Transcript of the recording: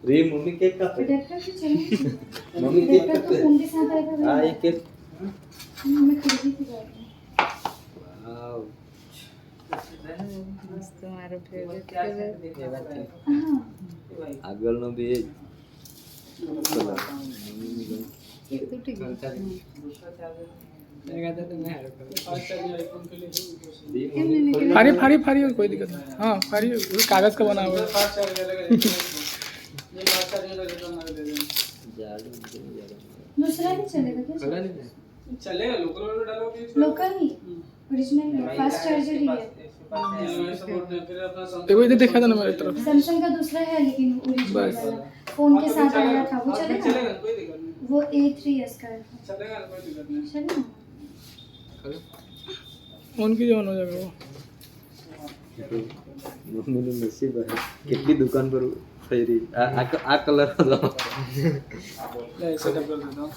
रे mummy cake कापते adapter से चलेंगे। मम्मी केक अडेप्टर तो कापते फोन के साथ आएगा। हाँ ये केक मैं खरीदी थी बात में। वाव मस्त मारो फेवरेट कलर ये बात है हाँ આગળનો બી એ કલર ये तो ठीक है फाड़ी फाड़ी फाड़ी और कोई दिक्कत नहीं। हाँ फाड़ी वो कागज का बना हुआ है। दूसरा नहीं चलेगा क्या? चलेगा लोकल वाला डालोगे लोकल ही ओरिजिनल ही फास्ट चार्जर ही है। देखो इधर देखा था ना मेरी तरफ। सैमसंग का दूसरा है लेकिन ओरिजिनल बस। वाला फोन के साथ आया था वो चलेगा? कोई दिक्कत नहीं वो A3s का है। चलेगा कोई दिक्कत नहीं चलेगा? उनकी जवान हो जाएगा वो। મમ્મીનું નસીબ હે કેટલી દુકાન પર ફરી આ કલર હતો ले सेटअप कर देता हूँ।